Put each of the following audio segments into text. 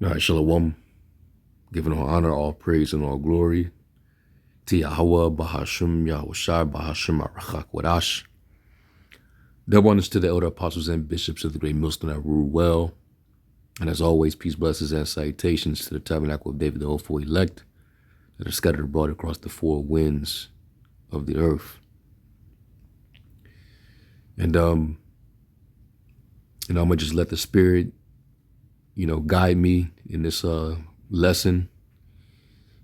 All right, Shalom. Giving all honor, all praise, and all glory to Yahweh, Bahashim, Yahushai, Bahashim, Arachak, Wadash. Double honors to the elder apostles and bishops of the great millstone that rule well. And as always, peace, blessings, and salutations to the tabernacle of David, the hopeful elect, that are scattered abroad across the four winds of the earth. And, I'm going to just let the Spirit, guide me in this lesson.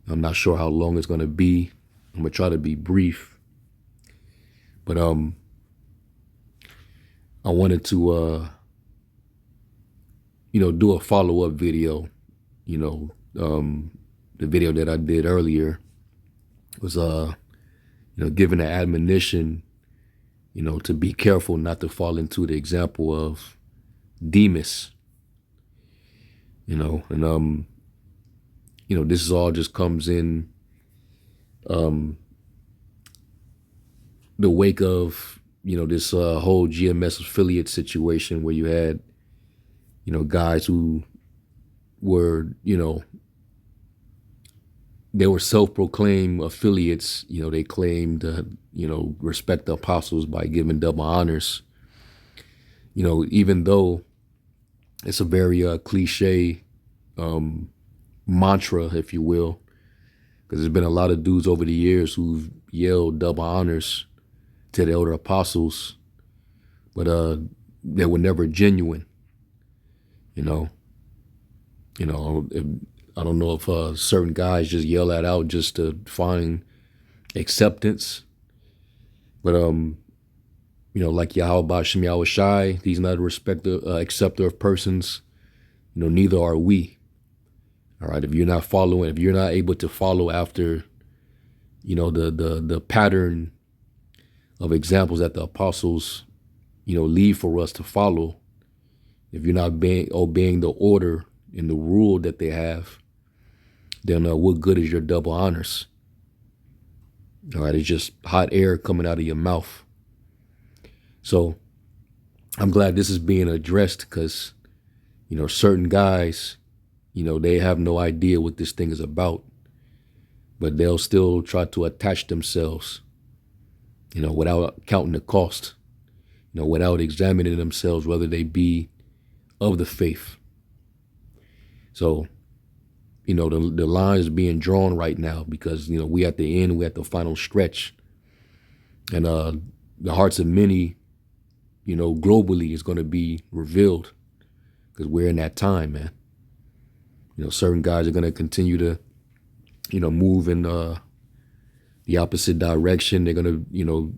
I'm not sure how long it's going to be. I'm going to try to be brief. But I wanted to, do a follow-up video. The video that I did earlier was, giving an admonition, to be careful not to fall into the example of Demas. This is all just comes in the wake of, this whole GMS affiliate situation where you had, guys who were, they were self-proclaimed affiliates. They claimed, respect the apostles by giving double honors. Even though it's a very cliche mantra, if you will, because there's been a lot of dudes over the years who've yelled double honors to the elder apostles, but they were never genuine. I don't know if certain guys just yell that out just to find acceptance, but like Yahweh Shem Yahushai, he's not a acceptor of persons. Neither are we. All right, if you're not able to follow after, the pattern of examples that the apostles, leave for us to follow, if you're not obeying the order and the rule that they have, then what good is your double honors? All right, it's just hot air coming out of your mouth. So I'm glad this is being addressed because, certain guys, they have no idea what this thing is about, but they'll still try to attach themselves, without counting the cost, without examining themselves whether they be of the faith. So, the line is being drawn right now because, we at the end, we at the final stretch. And the hearts of many, globally is going to be revealed because we're in that time, man. Certain guys are going to continue to, move in the opposite direction. They're going to,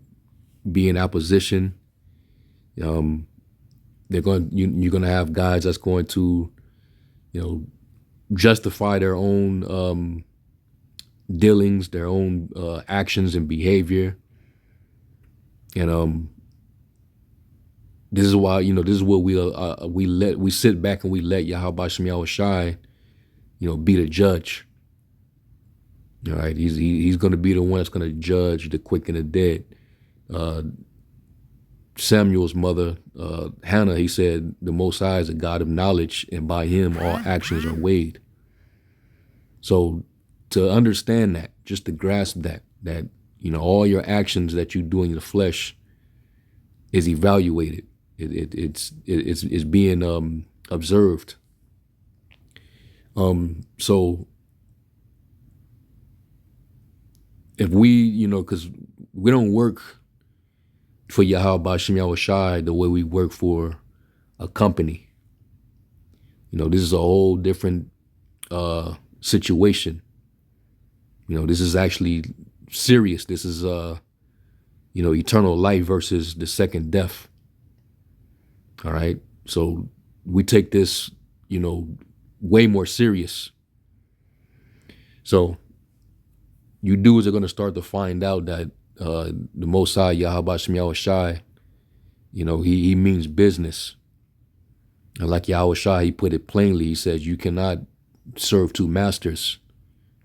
be in opposition. You're going to have guys that's going to, justify their own dealings, their own actions and behavior. And this is why, this is what we sit back and we let Yahweh Shem Yahushai, be the judge. All right, he's going to be the one that's going to judge the quick and the dead. Samuel's mother, Hannah, he said, the Most High is a God of knowledge, and by him all actions are weighed. So to understand that, just to grasp that, all your actions that you do in the flesh is evaluated. It's being observed. So if we, because we don't work for Yahweh Shem Yahushai the way we work for a company. This is a whole different situation. This is actually serious. This is eternal life versus the second death. All right. So we take this, way more serious. So you dudes are going to start to find out that the Most High, Yahweh Shem Yahushai, he means business. And like Yahushai, he put it plainly. He says, you cannot serve two masters.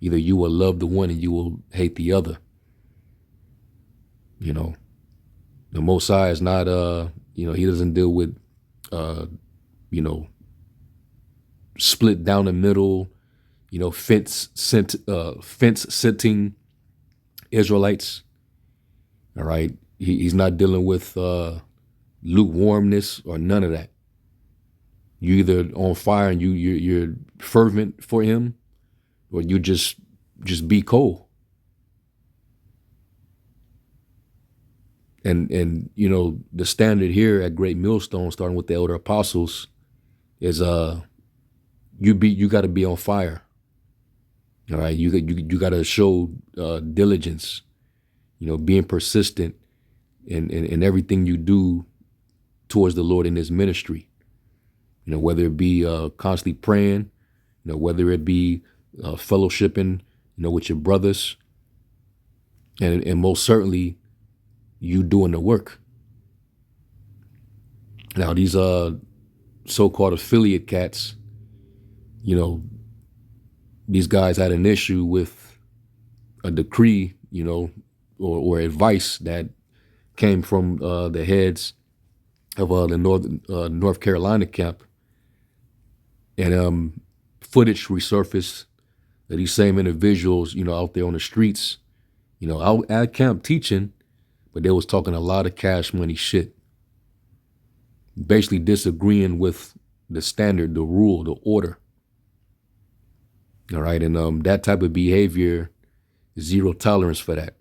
Either you will love the one and you will hate the other. The Most High is not, he doesn't deal with, split down the middle, fence sitting Israelites. All right. He's not dealing with lukewarmness or none of that. You either on fire and you're fervent for him, or you just be cold. And the standard here at Great Millstone, starting with the elder apostles, is you got to be on fire. All right, you got to show diligence, being persistent in everything you do towards the Lord in His ministry. Whether it be constantly praying, whether it be fellowshipping, with your brothers, and most certainly you doing the work. Now these so-called affiliate cats, these guys had an issue with a decree, or advice that came from the heads of the North Carolina camp, and footage resurfaced that these same individuals, out there on the streets, out at camp teaching, but they was talking a lot of cash money shit, basically disagreeing with the standard, the rule, the order. All right, and that type of behavior, zero tolerance for that.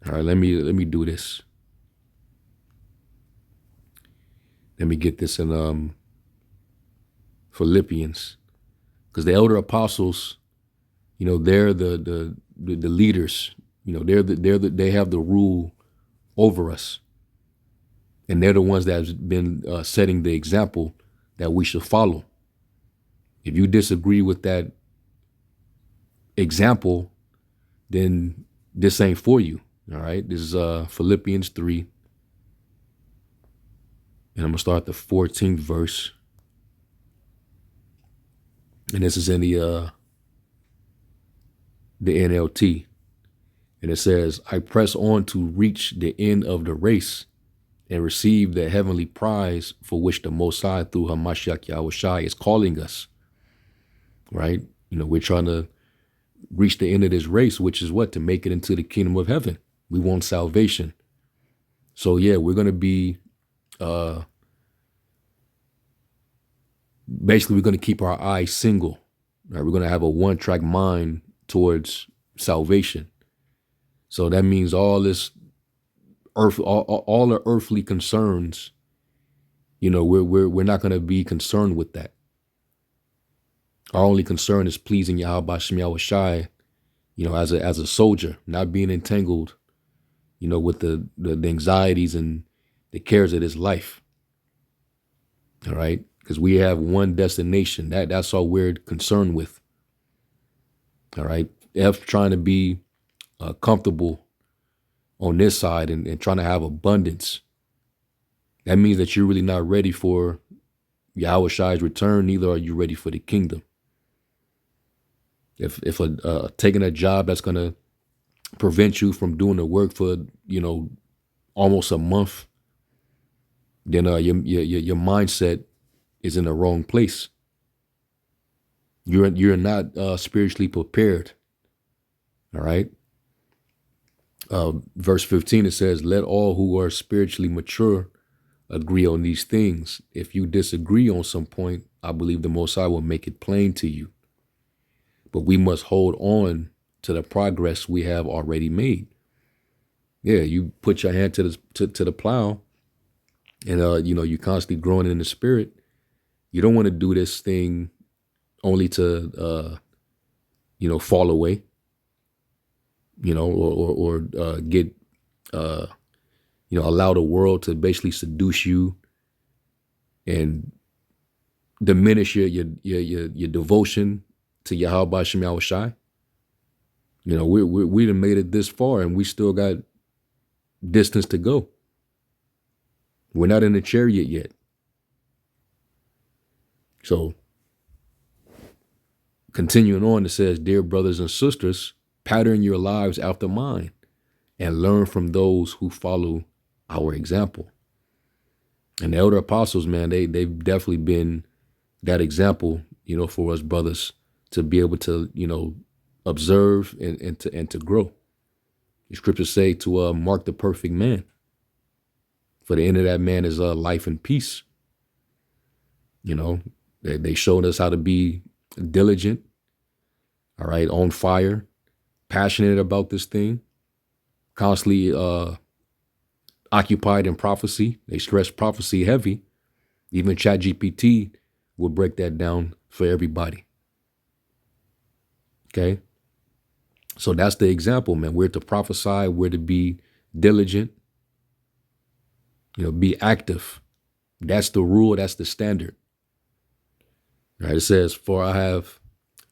All right, let me do this. Let me get this in Philippians, because the elder apostles, they're the leaders. They have the rule over us, and they're the ones that have been setting the example that we should follow. If you disagree with that example, then this ain't for you. All right, this is Philippians 3, and I'm gonna start the 14th verse, and this is in the NLT, and it says, "I press on to reach the end of the race and receive the heavenly prize for which the Most High through Hamashiach Yahushai is calling us." Right? We're trying to reach the end of this race, which is what? To make it into the kingdom of heaven. We want salvation. So yeah, we're going to be, basically we're going to keep our eyes single. Right? We're going to have a one-track mind towards salvation. So that means all this earth, all the earthly concerns, we're not going to be concerned with that. Our only concern is pleasing Yahweh Shem Yahushai, as a soldier, not being entangled, with the anxieties and the cares of this life. All right, because we have one destination. That's all we're concerned with. All right, F trying to be comfortable on this side and trying to have abundance. That means that you're really not ready for Yahushai's return. Neither are you ready for the kingdom. If taking a job that's going to prevent you from doing the work for, almost a month, then your mindset is in the wrong place. You're not spiritually prepared. All right. Verse 15, it says, "Let all who are spiritually mature agree on these things. If you disagree on some point, I believe the Most High will make it plain to you. But we must hold on to the progress we have already made." Yeah, you put your hand to the plow, and you're constantly growing in the spirit. You don't want to do this thing only to fall away, or get allow the world to basically seduce you and diminish your devotion to Yahweh Shem Yahushai. We done made it this far, and we still got distance to go. We're not in the chariot yet. So, continuing on, it says, "Dear brothers and sisters, pattern your lives after mine and learn from those who follow our example." And the elder apostles, man, they've definitely been that example, for us brothers to be able to, observe and to grow. The scriptures say to mark the perfect man. For the end of that man is life and peace. They showed us how to be diligent, all right, on fire, passionate about this thing, constantly occupied in prophecy. They stress prophecy heavy. Even ChatGPT will break that down for everybody. Okay? So that's the example, man. We're to prophesy. We're to be diligent. Be active. That's the rule. That's the standard. Right? It says, for I have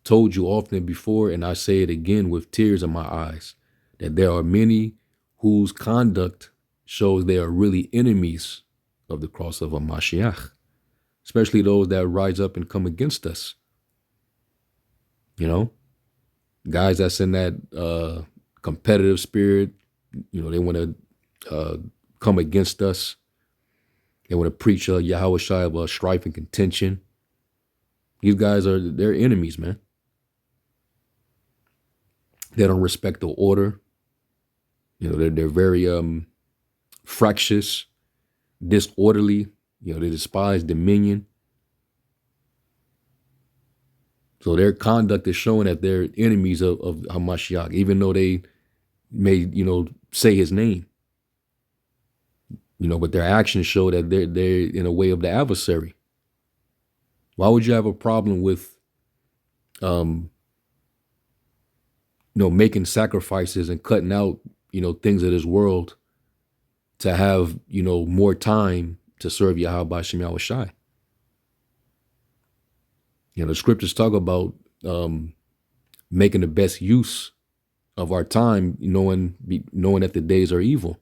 told you often before, and I say it again with tears in my eyes, that there are many whose conduct shows they are really enemies of the cross of Mashiach, especially those that rise up and come against us. Guys that's in that competitive spirit, they want to come against us. They want to preach Yahweh Shai about strife and contention. These guys they're enemies, man. They don't respect the order. They're very fractious, disorderly. They despise dominion. So their conduct is showing that they're enemies of Hamashiach, even though they may, say his name. But their actions show that they're in a way of the adversary. Why would you have a problem with, making sacrifices and cutting out, things of this world to have, more time to serve Yahweh Shem Yahweh Shai? The scriptures talk about making the best use of our time, knowing that the days are evil.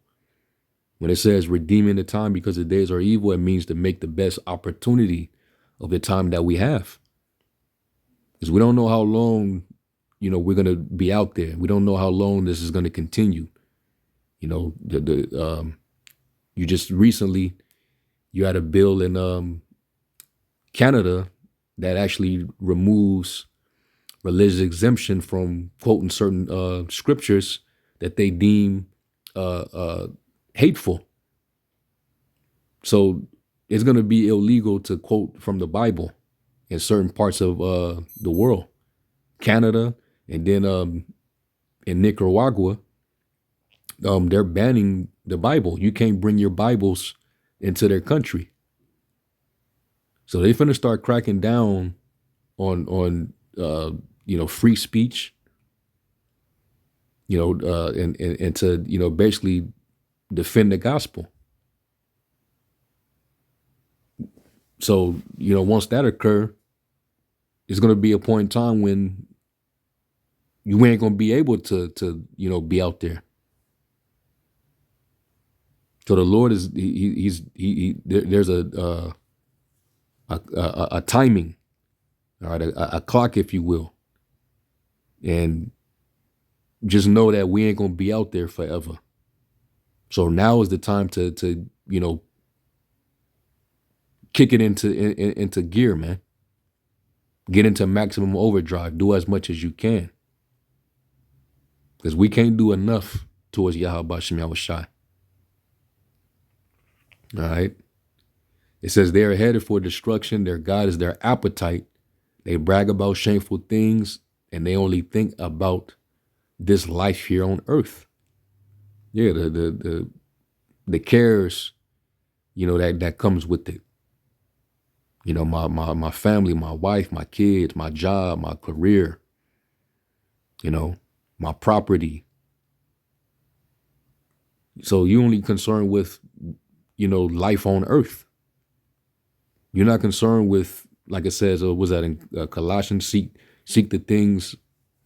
When it says redeeming the time because the days are evil, it means to make the best opportunity of the time that we have. Because we don't know how long, we're going to be out there. We don't know how long this is going to continue. You just recently, you had a bill in Canada that actually removes religious exemption from quoting certain scriptures that they deem hateful. So it's going to be illegal to quote from the Bible in certain parts of the world. Canada, and then in Nicaragua, they're banning the Bible. You can't bring your Bibles into their country. So they're finna start cracking down on free speech, and to basically defend the gospel. So once that occur, it's gonna be a point in time when you ain't gonna be able to be out there. So the Lord is there's a timing, all right, a clock, if you will. And just know that we ain't going to be out there forever. So now is the time to kick it into gear, man. Get into maximum overdrive. Do as much as you can. Because we can't do enough towards Yahweh Shem Yahweh Shai. All right. It says they are headed for destruction. Their God is their appetite. They brag about shameful things, and they only think about this life here on earth. Yeah, the cares, that comes with it. My family, my wife, my kids, my job, my career, my property. So you're only concerned with, life on earth. You're not concerned with, like it says, was that in Colossians, seek the things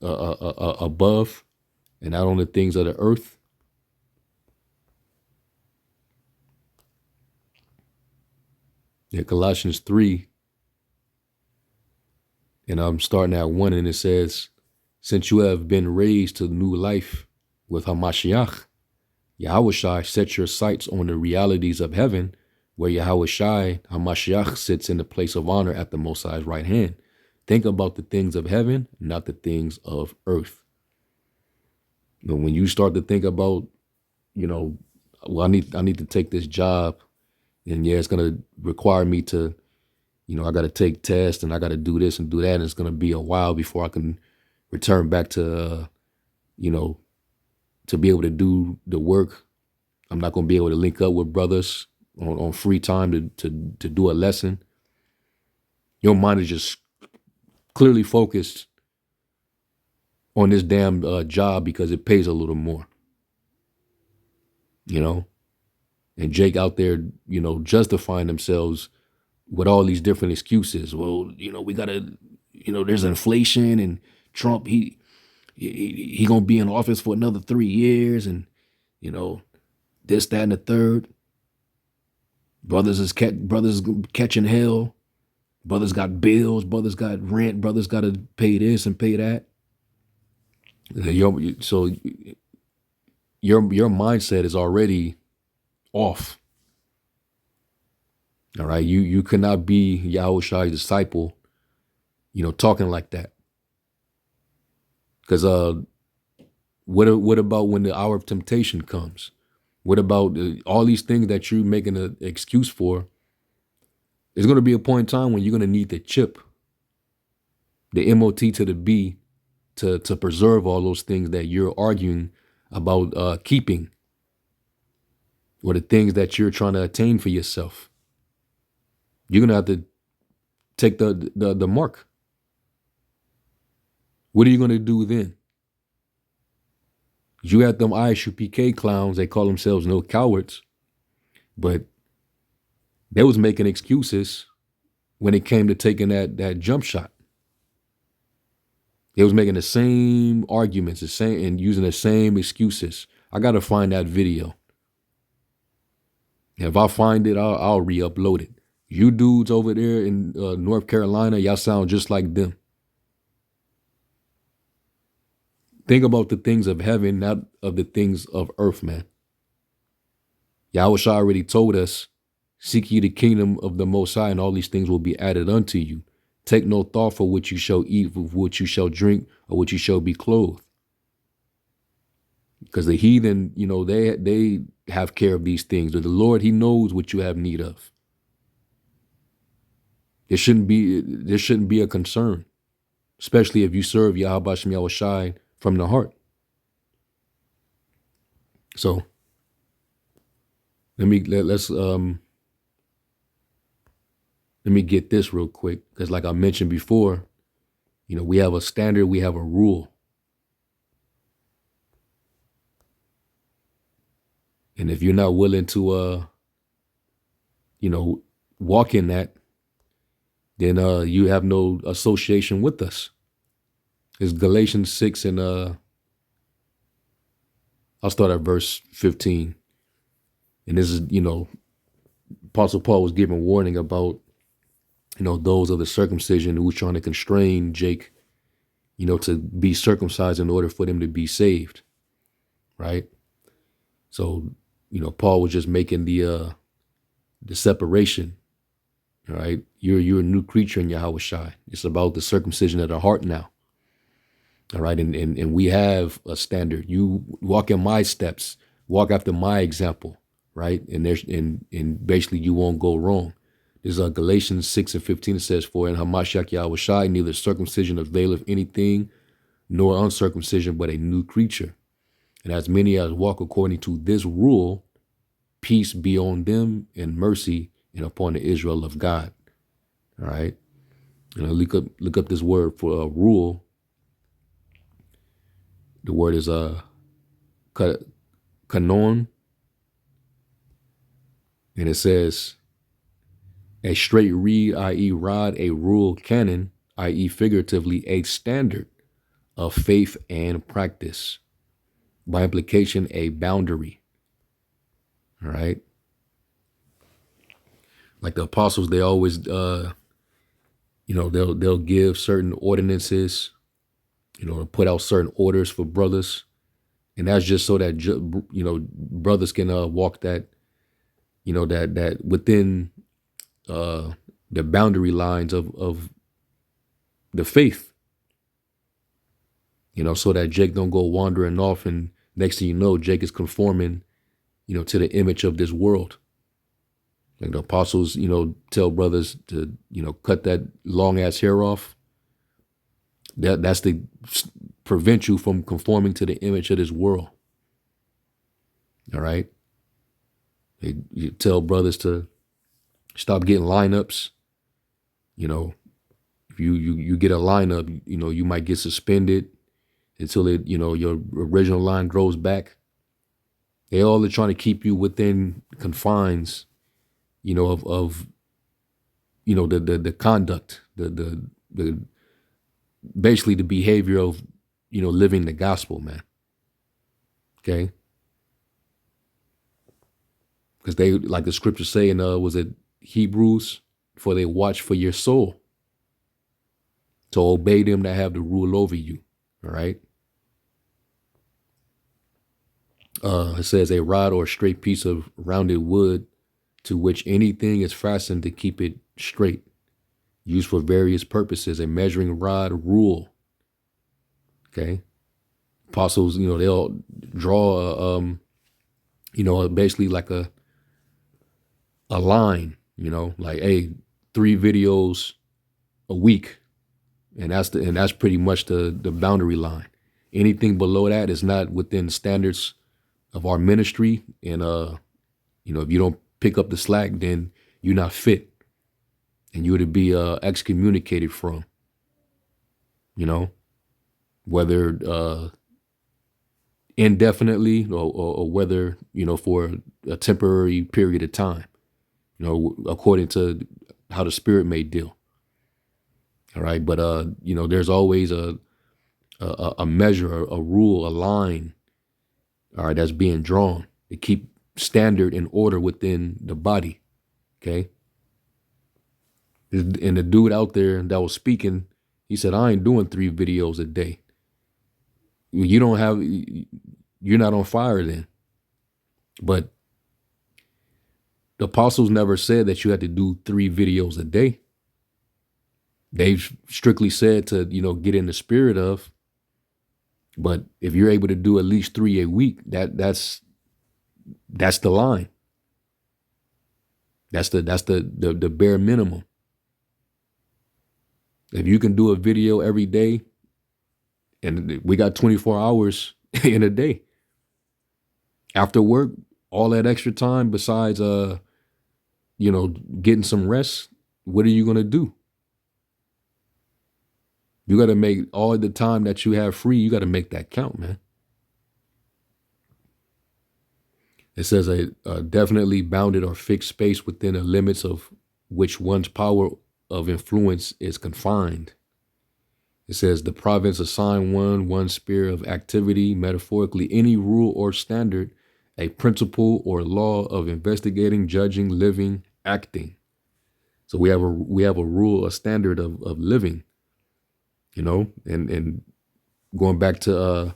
above and not on the things of the earth. Yeah, Colossians 3, and I'm starting at 1, and it says, since you have been raised to new life with Hamashiach, Yahweh Shai, set your sights on the realities of heaven, where Yahweh Shai, Hamashiach, sits in the place of honor at the Most High's right hand. Think about the things of heaven, not the things of earth. But when you start to think about, you know, well, I need to take this job, and yeah, it's gonna require me to, I got to take tests and I got to do this and do that, and it's gonna be a while before I can return back to, you know, to be able to do the work. I'm not gonna be able to link up with brothers on free time to do a lesson. Your mind is just clearly focused on this damn job because it pays a little more, you know. And Jake out there, justifying themselves with all these different excuses. Well, we gotta, there's inflation and Trump, he gonna be in office for another 3 years, and you know this, that, and the third. Brothers catching hell. Brothers got bills. Brothers got rent. Brothers got to pay this and pay that. So your mindset is already off. All right, you cannot be Yahushua's disciple, talking like that. Because what about when the hour of temptation comes? What about all these things that you're making an excuse for? There's going to be a point in time when you're going to need the chip, the MOT to the B, to preserve all those things that you're arguing about keeping, or the things that you're trying to attain for yourself. You're going to have to take the mark. What are you going to do then? You had them ISUPK clowns, they call themselves no cowards, but they was making excuses when it came to taking that jump shot. They was making the same arguments, and using the same excuses. I gotta find that video. And if I find it, I'll re-upload it. You dudes over there in North Carolina, y'all sound just like them. Think about the things of heaven, not of the things of earth, man. Yahushua already told us, seek ye the kingdom of the Most High, and all these things will be added unto you. Take no thought for what you shall eat, for what you shall drink, or what you shall be clothed. Because the heathen, they have care of these things. But the Lord, he knows what you have need of. There shouldn't be a concern, especially if you serve Yahweh Shem Yahushai from the heart. So let me get this real quick, because like I mentioned before, we have a standard, we have a rule. And if you're not willing to walk in that, then you have no association with us. It's Galatians 6, and I'll start at verse 15. And this is, Apostle Paul was giving warning about, those of the circumcision who was trying to constrain Jake, to be circumcised in order for them to be saved. Right? So, Paul was just making the separation. All right. You're a new creature in Yahushua. It's about the circumcision of the heart now. All right. And we have a standard. You walk in my steps, walk after my example. Right. And basically you won't go wrong. This is Galatians 6 and 15. It says, for in Hamashiach Yahushua neither circumcision availeth anything, nor uncircumcision, but a new creature. And as many as walk according to this rule, peace be on them and mercy and upon the Israel of God. All right. Look up this word for rule. The word is kanon. And it says a straight reed, i.e. rod, a rule, canon, i.e. figuratively a standard of faith and practice. By implication, a boundary. All right. Like the apostles, they always, they'll give certain ordinances, put out certain orders for brothers. And that's just so that, brothers can walk that, that within the boundary lines of the faith, so that Jake don't go wandering off, and next thing you know, Jake is conforming, to the image of this world. Like the apostles, tell brothers to, cut that long ass hair off. That's to prevent you from conforming to the image of this world. All right. You tell brothers to stop getting lineups. If you get a lineup, you might get suspended until your original line grows back. They all are trying to keep you within confines, of the conduct, the basically the behavior of, living the gospel, man. Okay. Because they, like the scripture saying, was it Hebrews, for they watch for your soul, to obey them that have the rule over you. All right. It says a rod or a straight piece of rounded wood to which anything is fastened to keep it straight, used for various purposes, a measuring rod, rule. Okay. Apostles, they'll draw, basically like a line, like, hey, 3 videos a week. And that's pretty much the boundary line. Anything below that is not within standards of our ministry. And, if you don't pick up the slack, then you're not fit, and you would be excommunicated from, whether indefinitely or whether, for a temporary period of time, according to how the Spirit may deal. All right. But, there's always a measure, a rule, a line, all right, that's being drawn to keep standard and order within the body. Okay. And the dude out there that was speaking, he said, I ain't doing 3 videos a day. You're not on fire then. But the apostles never said that you had to do 3 videos a day. They've strictly said to, get in the spirit of. But if you're able to do at least 3 a week, that's the line. That's the bare minimum. If you can do a video every day, and we got 24 hours in a day. After work, all that extra time besides getting some rest, what are you gonna do? You got to make all the time that you have free, you got to make that count, man. It says a definitely bounded or fixed space within the limits of which one's power of influence is confined. It says the province assigned one sphere of activity, metaphorically any rule or standard, a principle or law of investigating, judging, living, acting. So we have a rule, a standard of living. And going back to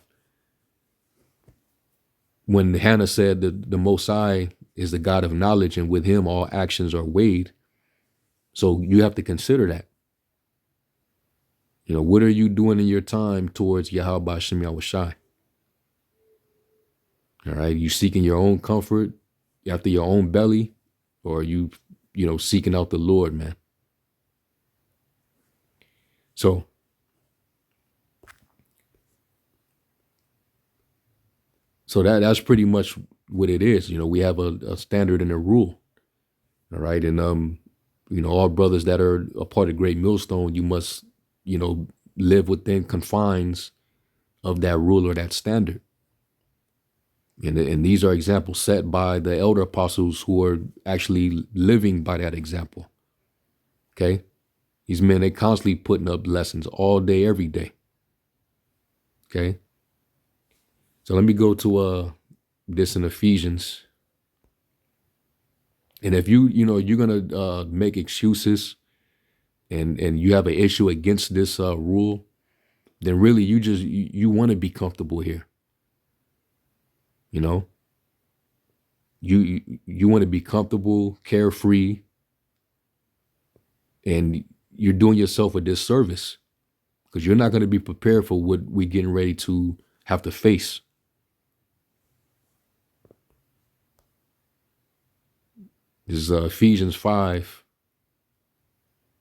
when Hannah said that the Most High is the God of knowledge, and with him all actions are weighed. So you have to consider that. What are you doing in your time towards Yahweh Hashem Yahushai? All right, you seeking your own comfort after your own belly, or are you, seeking out the Lord, man? So that's pretty much what it is. We have a standard and a rule. All right. And, all brothers that are a part of Great Millstone, you must, live within confines of that rule or that standard. And these are examples set by the elder apostles who are actually living by that example. Okay. These men, they constantly putting up lessons all day, every day. Okay. So let me go to this in Ephesians. And if you're gonna make excuses and you have an issue against this rule, then really you want to be comfortable here. You want to be comfortable, carefree, and you're doing yourself a disservice. because you're not going to be prepared for what we're getting ready to have to face. This is Ephesians 5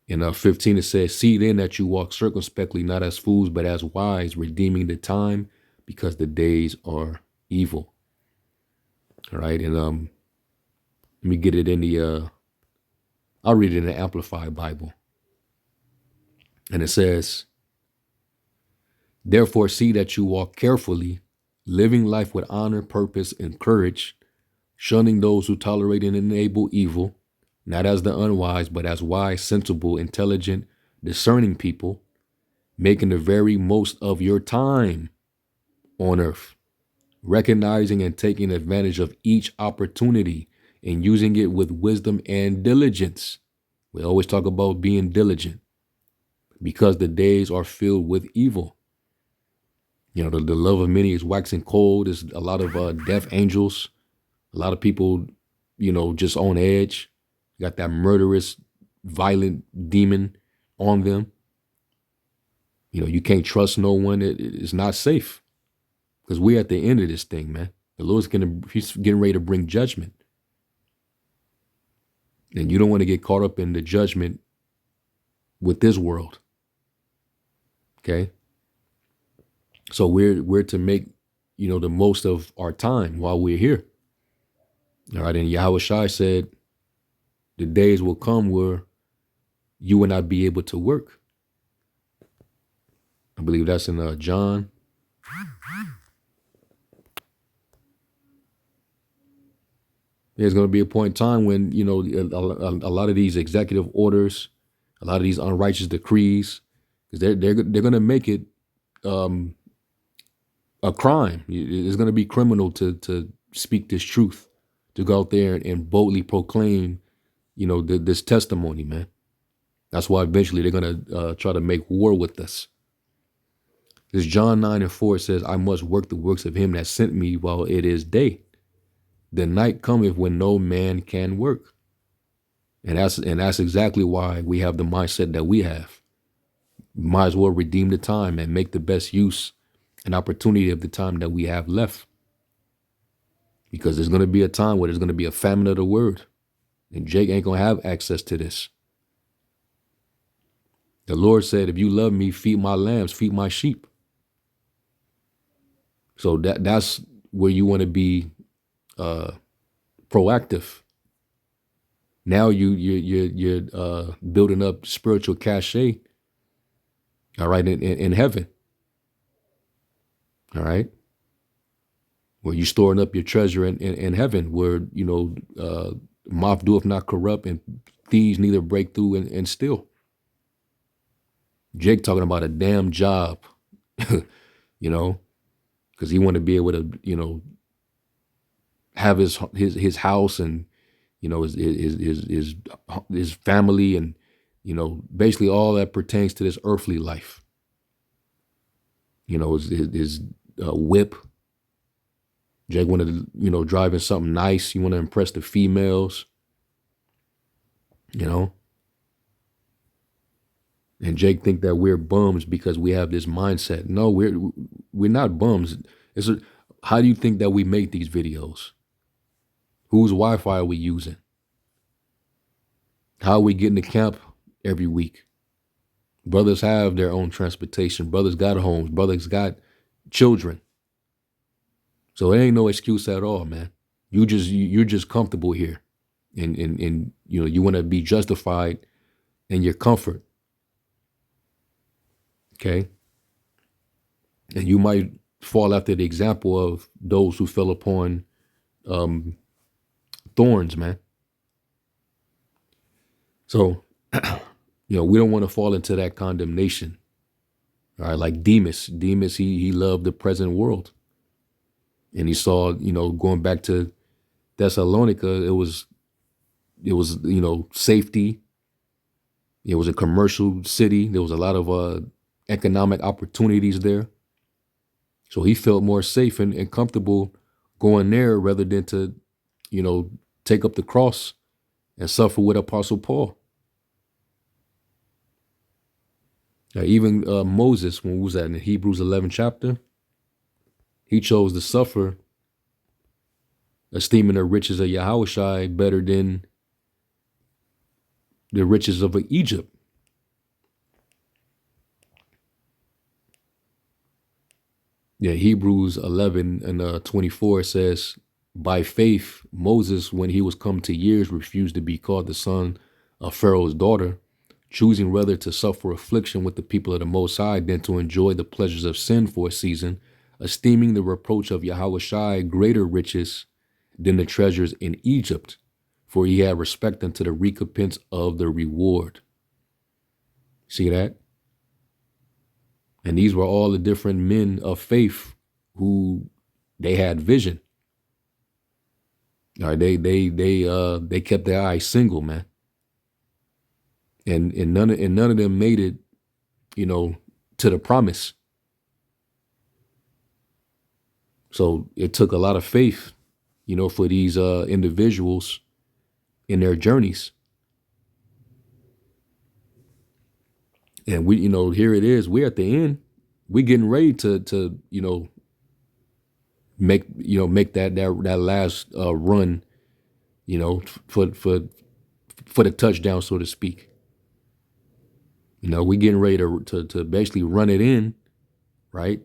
and 15. It says, see then that you walk circumspectly, not as fools, but as wise, redeeming the time, because the days are evil. All right. And let me get it in the, I'll read it in the Amplified Bible. And it says, therefore, see that you walk carefully, living life with honor, purpose, and courage, shunning those who tolerate and enable evil, not as the unwise, but as wise, sensible, intelligent, discerning people, making the very most of your time on earth, recognizing and taking advantage of each opportunity and using it with wisdom and diligence. We always talk about being diligent because the days are filled with evil. You know, the love of many is waxing cold. There's a lot of death angels, a lot of people, you know, just on edge. Got that murderous, violent demon on them. You know, you can't trust no one. It's not safe because we're at the end of this thing, man. The Lord's he's getting ready to bring judgment. And you don't want to get caught up in the judgment with this world. Okay. So we're to make, you know, the most of our time while we're here. All right. And Yahweh Shai said, the days will come where you will not be able to work. I believe that's in John. There's going to be a point in time when, you know, a lot of these executive orders, a lot of these unrighteous decrees, because they're going to make it a crime. It's going to be criminal to speak this truth, to go out there and boldly proclaim, you know, this testimony, man. That's why eventually they're going to try to make war with us. This John 9:4 says, I must work the works of him that sent me while it is day. The night cometh when no man can work. And that's exactly why we have the mindset that we have. Might as well redeem the time and make the best use and opportunity of the time that we have left. Because there's going to be a time where there's going to be a famine of the word. And Jake ain't going to have access to this. The Lord said, if you love me, feed my lambs, feed my sheep. So that's where you want to be proactive. Now you're building up spiritual cachet. All right, in heaven. All right, where you storing up your treasure in heaven, where, you know, moth doeth not corrupt and thieves neither break through and steal. Jake talking about a damn job, you know, because he want to be able to, you know, have his house and, you know, his family and, you know, basically all that pertains to this earthly life. You know, his whip. Jake wanted to, you know, driving something nice. You want to impress the females, you know. And Jake think that we're bums because we have this mindset. No, we're not bums. How do you think that we make these videos? Whose Wi-Fi are we using? How are we getting to camp every week? Brothers have their own transportation. Brothers got homes. Brothers got children. So it ain't no excuse at all, man. You're just comfortable here, and you know, you want to be justified in your comfort. Okay, and you might fall after the example of those who fell upon thorns, man. So, you know, we don't want to fall into that condemnation. All right, like Demas. Demas, he loved the present world. And he saw, you know, going back to Thessalonica, it was, you know, safety. It was a commercial city. There was a lot of economic opportunities there. So he felt more safe and comfortable going there rather than to, you know, take up the cross and suffer with Apostle Paul. Even Moses, when we was at in Hebrews 11 chapter, he chose to suffer, esteeming the riches of Yahushai better than the riches of Egypt. Yeah, Hebrews 11 and 24 says, by faith, Moses, when he was come to years, refused to be called the son of Pharaoh's daughter, choosing rather to suffer affliction with the people of the Most High than to enjoy the pleasures of sin for a season, esteeming the reproach of Yahushai greater riches than the treasures in Egypt, for he had respect unto the recompense of the reward. See that? And these were all the different men of faith who they had vision. All right, they kept their eyes single, man. And none of them made it, to the promise. So it took a lot of faith, for these individuals in their journeys. And we, here it is. We're at the end. We're getting ready to make that last run, for the touchdown, so to speak. We're getting ready to basically run it in, right?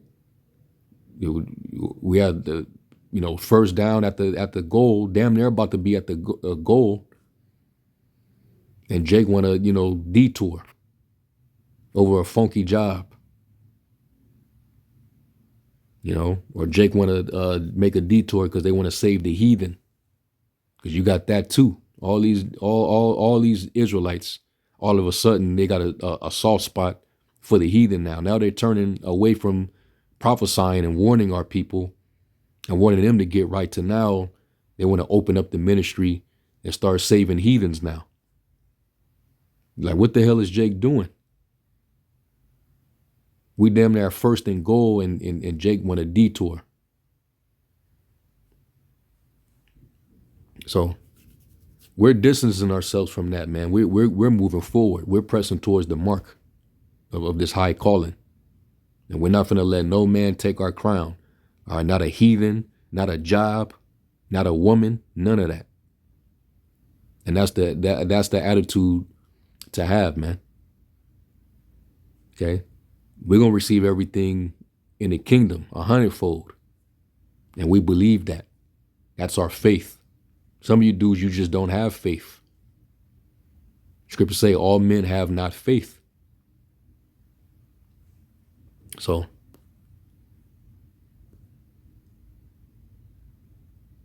We had the first down at the goal, damn near about to be at the goal, and Jake want to detour over a funky job, or Jake want to make a detour because they want to save the heathen, because you got that too. All these Israelites, all of a sudden they got a soft spot for the heathen now. Now they're turning away from prophesying and warning our people and wanting them to get right, to now they want to open up the ministry and start saving heathens now. Like, what the hell is Jake doing? We damn near first and goal, and Jake want a detour. So we're distancing ourselves from that, man. We're moving forward. We're pressing towards the mark of this high calling. And we're not going to let no man take our crown. All right, not a heathen, not a job, not a woman, none of that. And that's the attitude to have, man. Okay? We're going to receive everything in the kingdom 100-fold. And we believe that. That's our faith. Some of you dudes, you just don't have faith. Scripture say all men have not faith. So,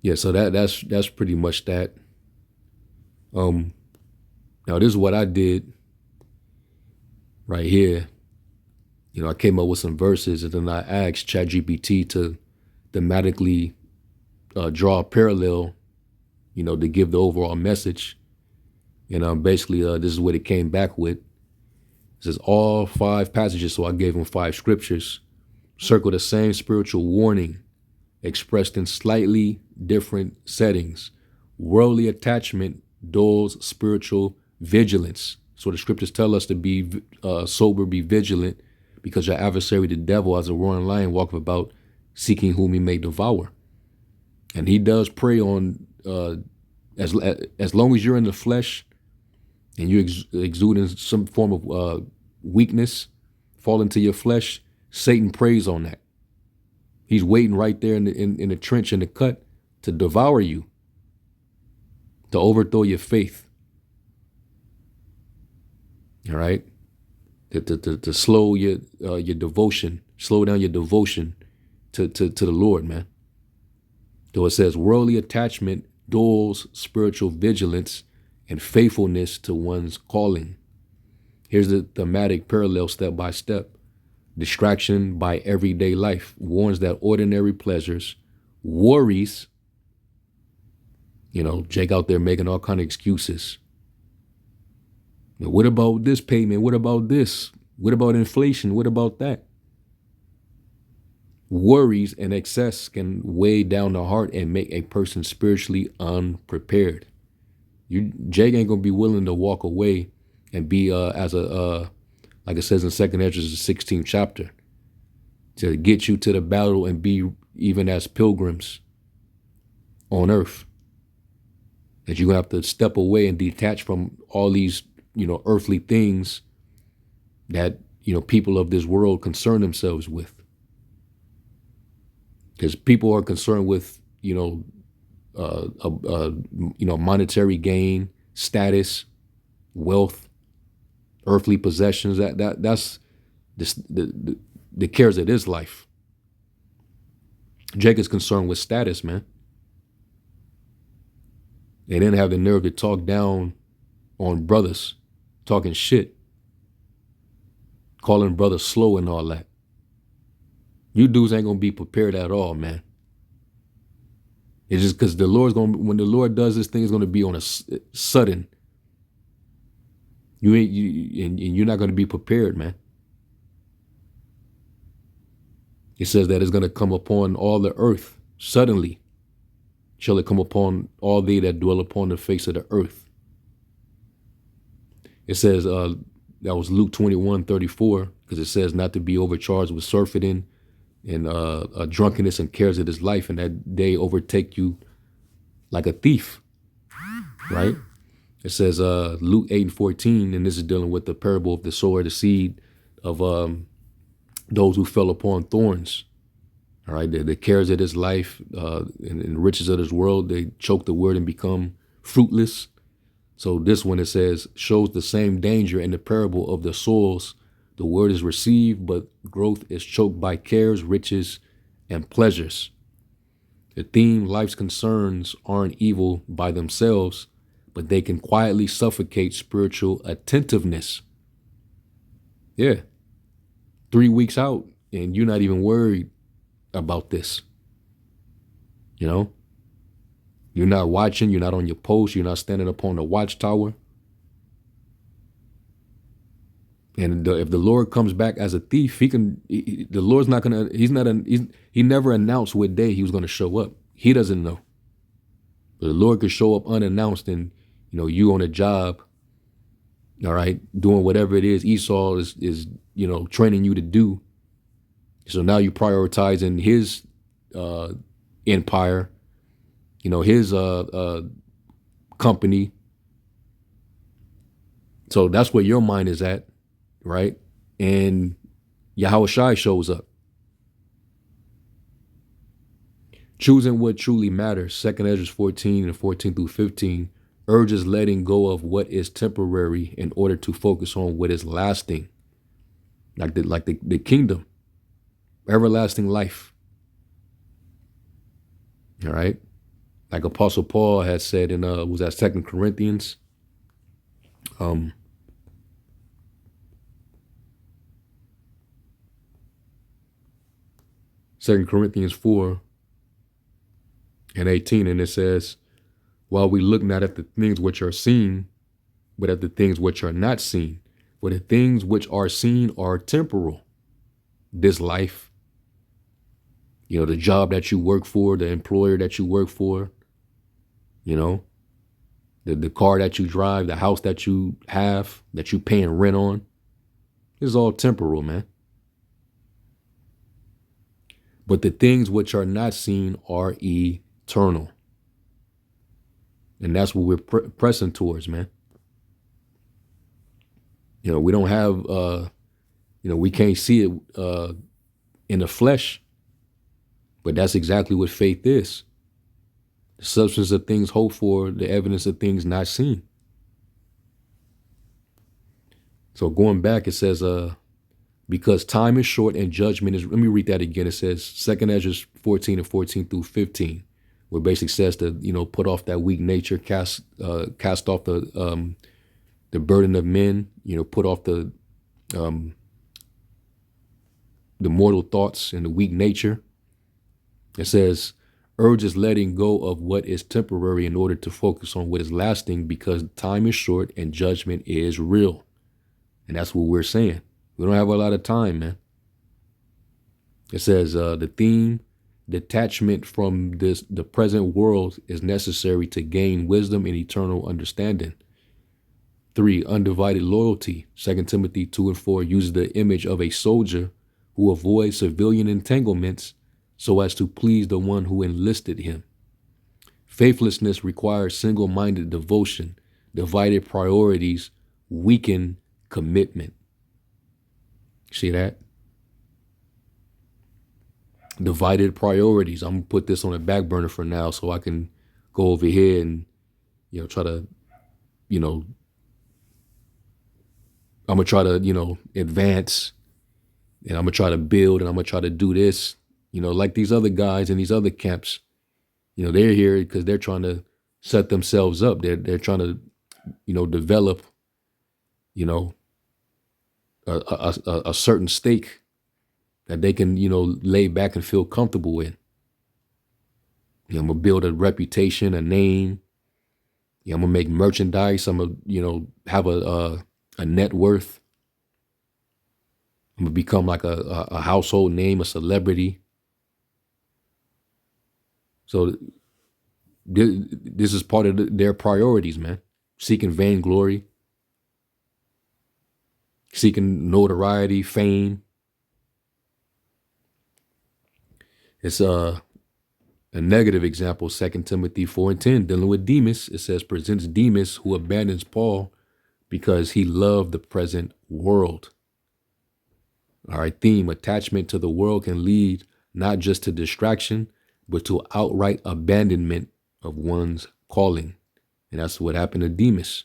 yeah, so that's pretty much that. Now this is what I did right here. I came up with some verses, and then I asked ChatGPT to thematically draw a parallel, to give the overall message. And basically, this is what it came back with. It says all 5 passages, so I gave him 5 scriptures, circle the same spiritual warning, expressed in slightly different settings. Worldly attachment dulls spiritual vigilance. So the scriptures tell us to be sober, be vigilant, because your adversary, the devil, as a roaring lion, walketh about seeking whom he may devour. And he does prey on, as long as you're in the flesh and you're exuding some form of weakness, fall into your flesh, Satan preys on that. He's waiting right there in the trench, in the cut, to devour you, to overthrow your faith. All right? To slow your devotion, slow down your devotion to the Lord, man. So it says worldly attachment dulls spiritual vigilance and faithfulness to one's calling. Here's the thematic parallel step by step. Distraction by everyday life warns that ordinary pleasures, worries, Jake out there making all kind of excuses. What about this payment? What about this? What about inflation? What about that? Worries and excess can weigh down the heart and make a person spiritually unprepared. Jake ain't gonna be willing to walk away and be as a like it says in Second Ezra, the 16th chapter, to get you to the battle and be even as pilgrims on earth. That you're gonna have to step away and detach from all these, earthly things that, people of this world concern themselves with. Because people are concerned with, monetary gain, status, wealth, earthly possessions. That's the cares of this life. Jake is concerned with status, man. They didn't have the nerve to talk down on brothers, talking shit, calling brothers slow and all that. You dudes ain't gonna be prepared at all, man. It's just because when the Lord does this thing, it's gonna be on a sudden. You're not gonna be prepared, man. It says that it's gonna come upon all the earth suddenly. Shall it come upon all they that dwell upon the face of the earth. It says, that was Luke 21:34, because it says not to be overcharged with surfeiting and drunkenness and cares of this life, and that day overtake you like a thief, right? It says Luke 8:14, and this is dealing with the parable of the sower, the seed of those who fell upon thorns. All right, the cares of this life and riches of this world, they choke the word and become fruitless. So this one, it says, shows the same danger in the parable of the soils. The word is received, but growth is choked by cares, riches, and pleasures. The theme, life's concerns aren't evil by themselves, but they can quietly suffocate spiritual attentiveness. Yeah. 3 weeks out, and you're not even worried about this. You're not watching, you're not on your post, you're not standing up on the watchtower. And if the Lord comes back as a thief, the Lord's not gonna, he never announced what day he was gonna show up. He doesn't know. But the Lord could show up unannounced, and you on a job, all right, doing whatever it is Esau is training you to do. So now you're prioritizing his empire, his company. So that's where your mind is at, right? And Yahushua shows up. Choosing what truly matters, 2 Ezra 14 and 14 through 15, urges letting go of what is temporary in order to focus on what is lasting, like the kingdom. Everlasting life. All right. Like Apostle Paul has said in was that 2 Corinthians? 2 Corinthians 4:18, and it says, while we look not at the things which are seen, but at the things which are not seen. For the things which are seen are temporal. This life, the job that you work for, the employer that you work for, the car that you drive, the house that you have, that you paying rent on, is all temporal, man. But the things which are not seen are eternal. And that's what we're pressing towards, man. We don't have, we can't see it in the flesh. But that's exactly what faith is. The substance of things hoped for, the evidence of things not seen. So going back, it says, because time is short and judgment is, let me read that again. It says 2 Ezra 14 and 14 through 15, where it basically says to, put off that weak nature, cast off the burden of men, put off the mortal thoughts and the weak nature. It says, urges letting go of what is temporary in order to focus on what is lasting, because time is short and judgment is real. And that's what we're saying. We don't have a lot of time, man. It says the theme, detachment from the present world is necessary to gain wisdom and eternal understanding. 3. Undivided loyalty. 2 Timothy 2:4 uses the image of a soldier who avoids civilian entanglements so as to please the one who enlisted him. Faithlessness requires single-minded devotion. Divided priorities weaken commitment. See that? Divided priorities. I'm gonna put this on a back burner for now so I can go over here and, try to, I'm gonna try to, advance, and I'm gonna try to build, and I'm gonna try to do this, like these other guys in these other camps. They're here because they're trying to set themselves up. They're trying to, develop, a certain stake that they can, lay back and feel comfortable in. I'm gonna build a reputation, a name. I'm gonna make merchandise. I'm gonna, have a net worth. I'm gonna become like a household name, a celebrity. So this is part of their priorities, man. Seeking vainglory, seeking notoriety, fame. It's a negative example, 2 Timothy 4:10, dealing with Demas. It says, presents Demas who abandons Paul because he loved the present world. All right, theme, attachment to the world can lead not just to distraction, but to outright abandonment of one's calling. And that's what happened to Demas.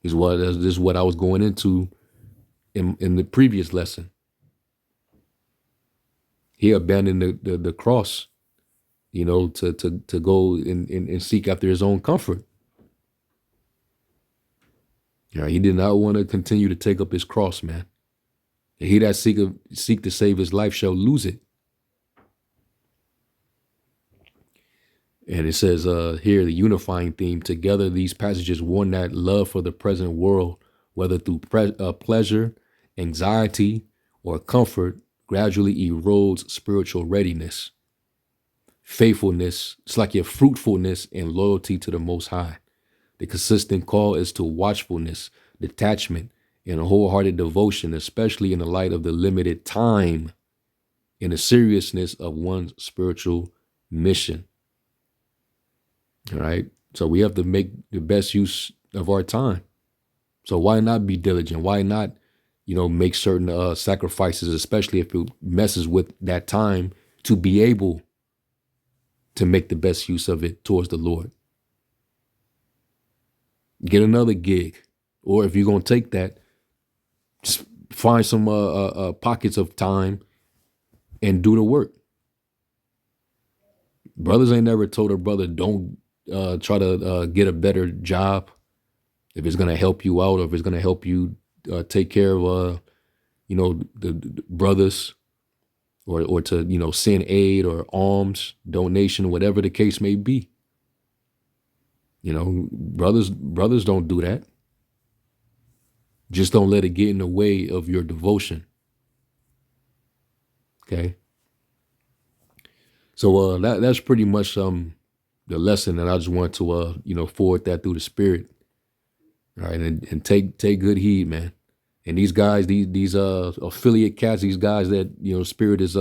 This is what I was going into in the previous lesson. He abandoned the cross, to go and seek after his own comfort. He did not want to continue to take up his cross, man. He that seek to save his life shall lose it. And it says here, the unifying theme, together these passages warn that love for the present world, whether through pleasure, anxiety, or comfort, gradually erodes spiritual readiness. Faithfulness, it's like your fruitfulness and loyalty to the Most High. The consistent call is to watchfulness, detachment, and a wholehearted devotion, especially in the light of the limited time and the seriousness of one's spiritual mission. All right. So we have to make the best use of our time. So why not be diligent? Why not, make certain sacrifices, especially if it messes with that time, to be able to make the best use of it towards the Lord? Get another gig. Or if you're going to take that, just find some pockets of time and do the work. Brothers ain't never told a brother, don't try to get a better job if it's going to help you out, or if it's going to help you take care of, the brothers, or to, send aid or alms, donation, whatever the case may be. Brothers don't do that. Just don't let it get in the way of your devotion. Okay. So that's pretty much the lesson, and I just want to forward that through the Spirit. All right, and take good heed, man. And these guys, these affiliate cats, these guys that Spirit is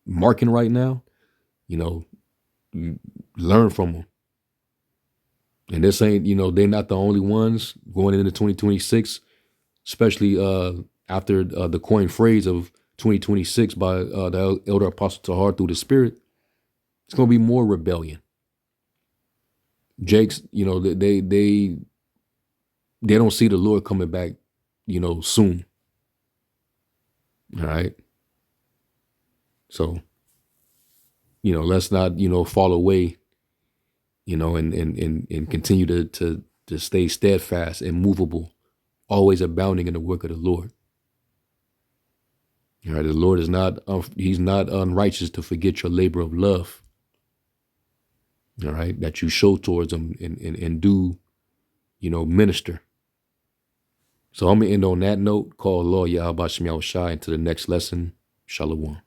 marking right now, learn from them. And this ain't, they're not the only ones going into 2026, especially after the coined phrase of 2026 by the elder apostle Tahar through the Spirit. It's going to be more rebellion. Jake's, they don't see the Lord coming back, soon. All right. So, let's not, fall away, and continue to stay steadfast and movable, always abounding in the work of the Lord. All right. The Lord is not, he's not unrighteous to forget your labor of love. All right. That you show towards him and do, minister. So I'm going to end on that note. Call Lord Yahweh Shem Yahushai into the next lesson. Shalom.